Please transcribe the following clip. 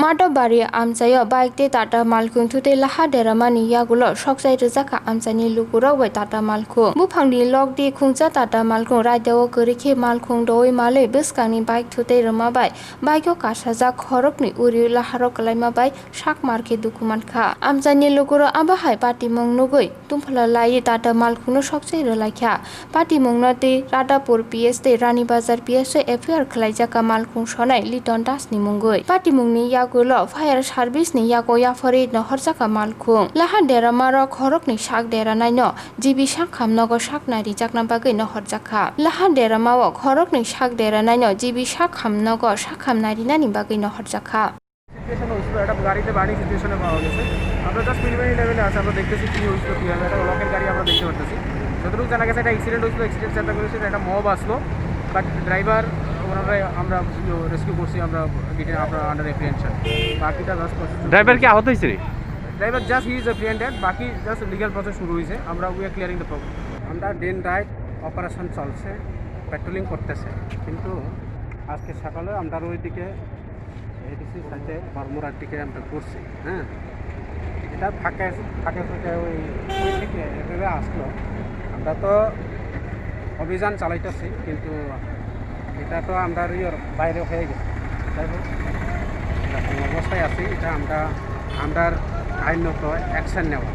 Mato bari amsayo bike te tata Malkhung thute laha deramani yagulo Sokchaui Rwkha amsani Lukurok bai tata Malkhung buphangni lok di khungcha tata Malkhung Raida o Gorikhe Malkhung doi male bwskangni bike thute rwma bai bike o kasajak khorokni uri laharo kalaima bai sak markhe Dukhu Mankha amsani Lukurok abahai patimung nugui tungphala lai tata Malkhung no Sokchaui Rwkha patimung no te Radapur PS te Rani Bazar PS FIR khlaijaka Malkhung sonai Liton Das ni mungui patimungni yagulo fire service ni yago yafori no horjaka Malkhung laha deramaro khorok ni sak dera naino jibi sak khamnogo sak nari jakna bagui no horjaka laha deramao khorok ni sak dera naino jibi sak khamnogo sak khamnari nani bagui no horjaka situation হয়েছিল একটা গাড়িতে বাড়ি সিচুয়েশনে পাওয়া গেছে আমরা just preliminary লেভেলে আছে আমরা দেখতেছি কী হয়েছিল কী হবে একটা লকের গাড়ি আমরা দেখতে পারতেছি যতটুকু জানা গেছে একটা অ্যাক্সিডেন্ট হয়েছিল অ্যাক্সিডেন্ট চেষ্টা করেছিল একটা মব আসলো বাট ড্রাইভার ওনারা আমরা রেস্কিউ করছি আমরা ডিটেন আমরা আন্ডার এপ্রিহেনশন বাকিটা জাস্ট ড্রাইভার কি আহত হয়েছে ড্রাইভার জাস্ট হি ইজ এপ্রিহেন্ডেড বাকি জাস্ট লিগ্যাল প্রসেস শুরু হয়েছে আমরা we are clearing the problem আমরা ডেন রাইট অপারেশন চলছে পেট্রোলিং করতেছে কিন্তু আজকে সকালে আমরা ওইদিকে এডিসি সাথে বর্মরার দিকে আমরা করছি হ্যাঁ এটা ফাঁকে ফাঁকে ওই থেকে এভাবে আসলো আমরা তো অভিযান চালাইতেছি কিন্তু এটা তো আমরা বাইরে হয়ে গেছে যাই হোক অবস্থায় আছি এটা আমরা আইনত অ্যাকশন নেওয়া